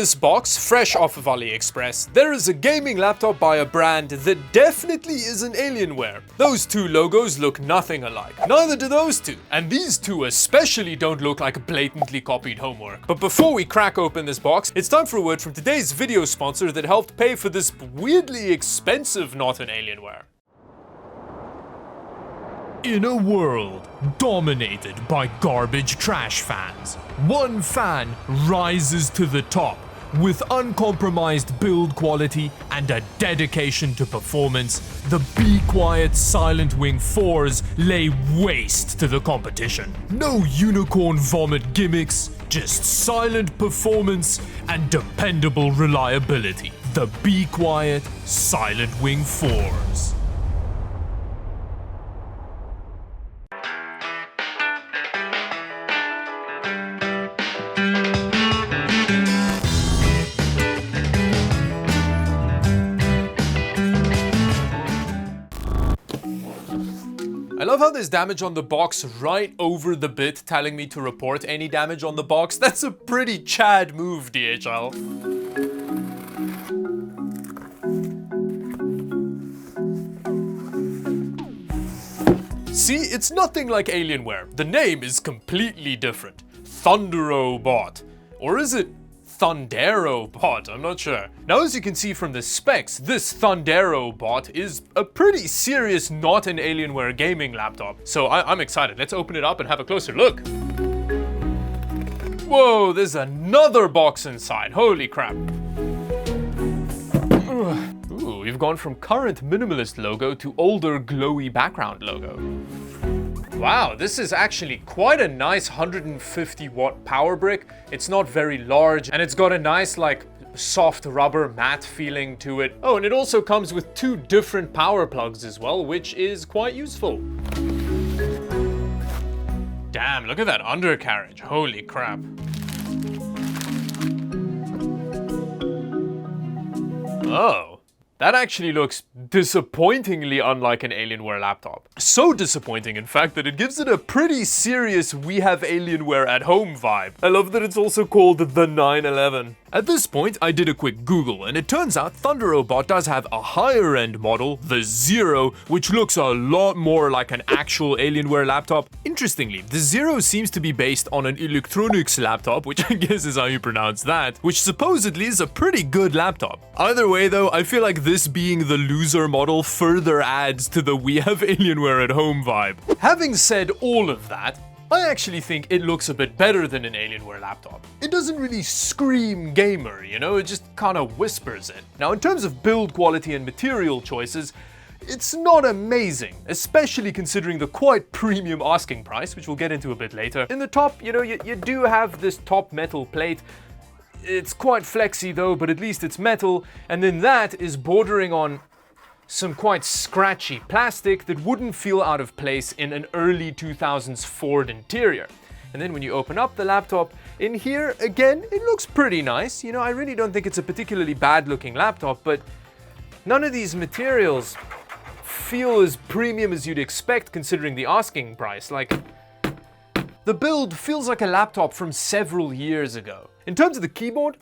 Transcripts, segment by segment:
this box, fresh off of Aliexpress, there is a gaming laptop by a brand that definitely isn't Alienware. Those two logos look nothing alike. Neither do those two. And these two especially don't look like blatantly copied homework. But before we crack open this box, it's time for a word from today's video sponsor that helped pay for this weirdly expensive not an Alienware. In a world dominated by garbage trash fans, one fan rises to the top with uncompromised build quality and a dedication to performance. The Be Quiet Silent Wing 4s lay waste to the competition. No unicorn vomit gimmicks, just silent performance and dependable reliability. The Be Quiet Silent Wing 4s. I love how there's damage on the box right over the bit telling me to report any damage on the box. That's a pretty Chad move, DHL. See, it's nothing like Alienware. The name is completely different. Thunderobot. Or is it Thunderobot? I'm not sure. Now, as you can see from the specs, this Thunderobot is a pretty serious not an Alienware gaming laptop. So I'm excited. Let's open it up and have a closer look. Whoa, there's another box inside. Holy crap. Ooh, we've gone from current minimalist logo to older glowy background logo. Wow, this is actually quite a nice 150 watt power brick. It's not very large and it's got a nice like soft rubber matte feeling to it. Oh, and it also comes with two different power plugs as well, which is quite useful. Damn, look at that undercarriage. Holy crap. Oh. That actually looks disappointingly unlike an Alienware laptop. So disappointing, in fact, that it gives it a pretty serious we have Alienware at home vibe. I love that it's also called the 911. At this point, I did a quick Google, and it turns out Thunderobot does have a higher end model, the Zero, which looks a lot more like an actual Alienware laptop. Interestingly, the Zero seems to be based on an Electronics laptop, which I guess is how you pronounce that, which supposedly is a pretty good laptop. Either way though, I feel like this being the loser model further adds to the we have Alienware at home vibe. Having said all of that, I actually think it looks a bit better than an Alienware laptop. It doesn't really scream gamer, you know, it just kind of whispers it. Now, in terms of build quality and material choices, it's not amazing, especially considering the quite premium asking price, which we'll get into a bit later. In the top, you know, you do have this top metal plate. It's quite flexy though, but at least it's metal, and then that is bordering on some quite scratchy plastic that wouldn't feel out of place in an early 2000s Ford interior. And then when you open up the laptop, in here, again, it looks pretty nice. You know, I really don't think it's a particularly bad looking laptop, but none of these materials feel as premium as you'd expect considering the asking price. Like, the build feels like a laptop from several years ago. In terms of the keyboard,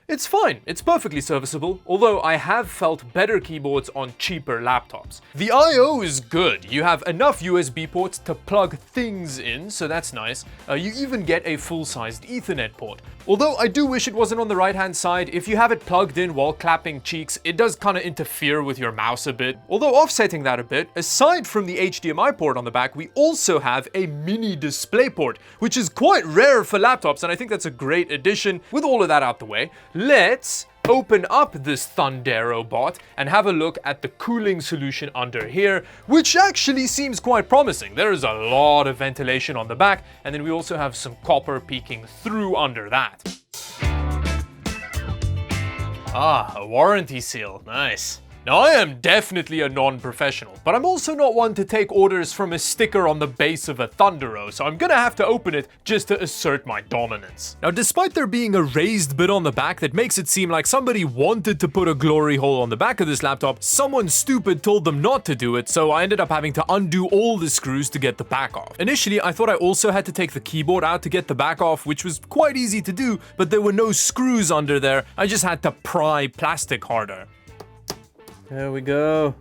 it's fine, it's perfectly serviceable, although I have felt better keyboards on cheaper laptops. The I/O is good. You have enough USB ports to plug things in, so that's nice. You even get a full-sized Ethernet port. Although I do wish it wasn't on the right-hand side. If you have it plugged in while clapping cheeks, it does kind of interfere with your mouse a bit. Although offsetting that a bit, aside from the HDMI port on the back, we also have a mini display port, which is quite rare for laptops, and I think that's a great addition. With all of that out the way, let's open up this Thunderobot and have a look at the cooling solution under here, which actually seems quite promising. There is a lot of ventilation on the back, and then we also have some copper peeking through under that. Ah, a warranty seal, nice. Now, I am definitely a non-professional, but I'm also not one to take orders from a sticker on the base of a Thundero, so I'm gonna have to open it just to assert my dominance. Now, despite there being a raised bit on the back that makes it seem like somebody wanted to put a glory hole on the back of this laptop, someone stupid told them not to do it, so I ended up having to undo all the screws to get the back off. Initially, I thought I also had to take the keyboard out to get the back off, which was quite easy to do, but there were no screws under there. I just had to pry plastic harder. There we go.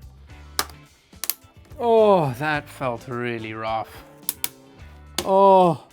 Oh, that felt really rough. Oh,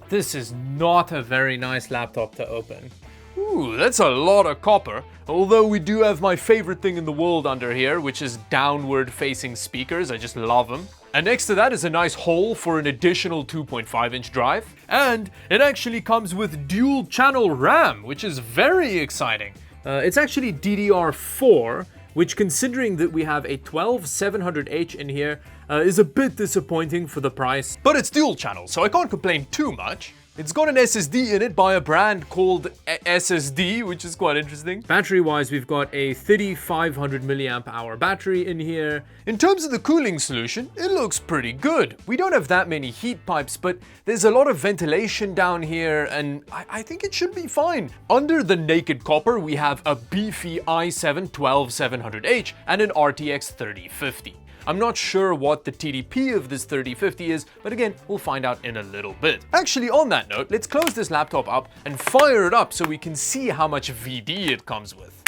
this is not a very nice laptop to open. Ooh, that's a lot of copper. Although we do have my favorite thing in the world under here, which is downward facing speakers. I just love them. And next to that is a nice hole for an additional 2.5-inch drive. And it actually comes with dual channel RAM, which is very exciting. It's actually DDR4, which, considering that we have a 12700H in here, is a bit disappointing for the price. But it's dual channel, so I can't complain too much. It's got an SSD in it by a brand called SSD, which is quite interesting. Battery-wise, we've got a 3500 milliamp hour battery in here. In terms of the cooling solution, it looks pretty good. We don't have that many heat pipes, but there's a lot of ventilation down here, and I think it should be fine. Under the naked copper, we have a beefy i7 12700H and an RTX 3050. I'm not sure what the TDP of this 3050 is, but again, we'll find out in a little bit. Actually, on that note, let's close this laptop up and fire it up so we can see how much VD it comes with.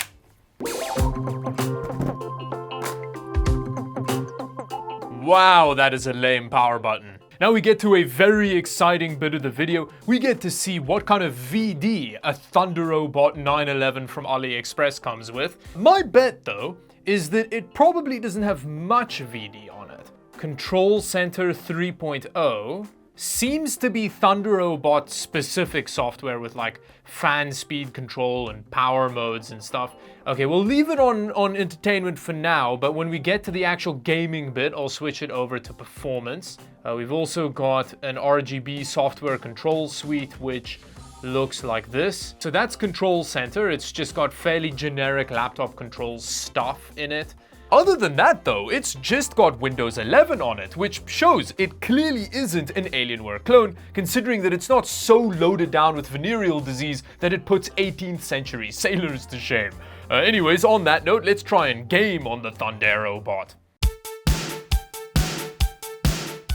Wow, that is a lame power button. Now we get to a very exciting bit of the video. We get to see what kind of VD a Thundero Bot 911 from Aliexpress comes with. My bet, though, is that it probably doesn't have much VD on it. Control Center 3.0 seems to be Thundero Bot specific software with like fan speed control and power modes and stuff. Okay, we'll leave it on entertainment for now, but when we get to the actual gaming bit, I'll switch it over to performance. We've also got an RGB software control suite, which looks like this. So that's Control Center. It's just got fairly generic laptop controls stuff in it. Other than that though, it's just got Windows 11 on it, which shows it clearly isn't an Alienware clone, considering that it's not so loaded down with venereal disease that it puts 18th century sailors to shame. Anyways, on that note, let's try and game on the Thundero Bot.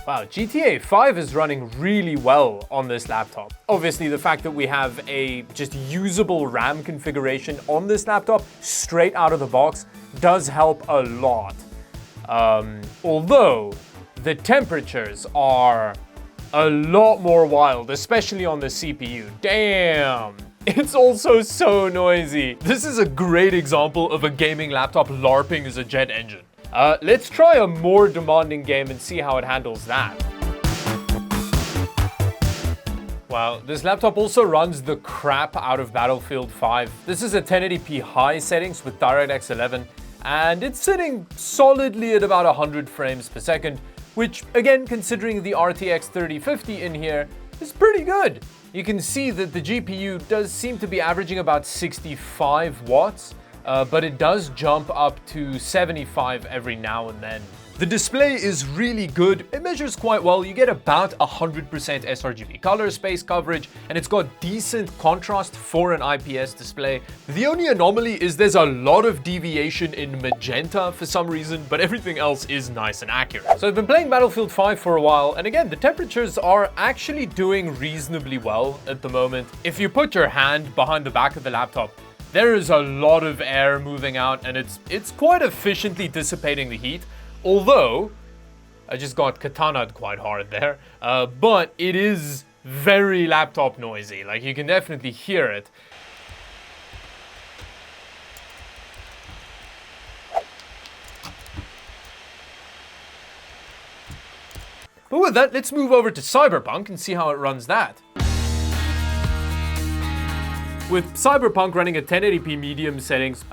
Wow, GTA 5 is running really well on this laptop. Obviously, the fact that we have a just usable RAM configuration on this laptop straight out of the box does help a lot. Although, the temperatures are a lot more wild, especially on the CPU. Damn! It's also so noisy. This is a great example of a gaming laptop LARPing as a jet engine. Let's try a more demanding game and see how it handles that. Wow, this laptop also runs the crap out of Battlefield 5. This is a 1080p high settings with DirectX 11, and it's sitting solidly at about 100 frames per second, which, again, considering the RTX 3050 in here, is pretty good. You can see that the GPU does seem to be averaging about 65 watts, but it does jump up to 75 every now and then. The display is really good. It measures quite well. You get about 100% sRGB color space coverage, and it's got decent contrast for an IPS display. The only anomaly is there's a lot of deviation in magenta for some reason, but everything else is nice and accurate. So I've been playing Battlefield 5 for a while, and again, the temperatures are actually doing reasonably well at the moment. If you put your hand behind the back of the laptop, there is a lot of air moving out, and it's quite efficiently dissipating the heat. Although, I just got katana'd quite hard there, but it is very laptop noisy. Like, you can definitely hear it. But with that, let's move over to Cyberpunk and see how it runs that. With Cyberpunk running at 1080p medium settings,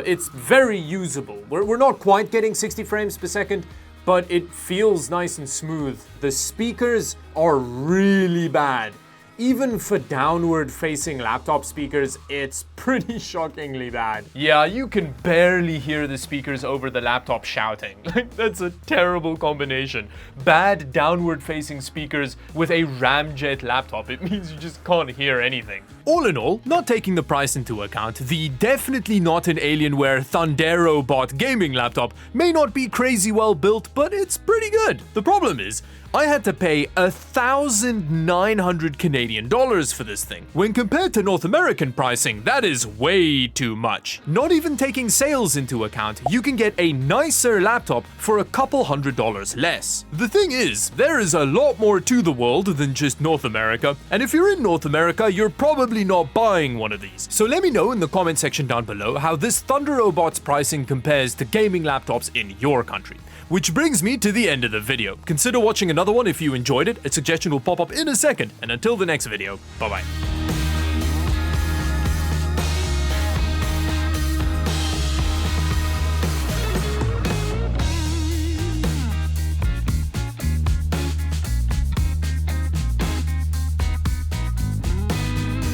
it's very usable. We're not quite getting 60 frames per second, but it feels nice and smooth. The speakers are really bad. Even for downward-facing laptop speakers, it's pretty shockingly bad. Yeah, you can barely hear the speakers over the laptop shouting. Like, that's a terrible combination. Bad downward-facing speakers with a ramjet laptop. It means you just can't hear anything. All in all, not taking the price into account, the definitely not an Alienware Thundero bot gaming laptop may not be crazy well built, but it's pretty good. The problem is, I had to pay 1,900 Canadian dollars for this thing. When compared to North American pricing, that is way too much. Not even taking sales into account, you can get a nicer laptop for a couple $100 less. The thing is, there is a lot more to the world than just North America, and if you're in North America, you're probably not buying one of these. So let me know in the comment section down below how this Thundero bot's pricing compares to gaming laptops in your country. Which brings me to the end of the video. Consider watching another one if you enjoyed it. A suggestion will pop up in a second. And until the next video, bye bye.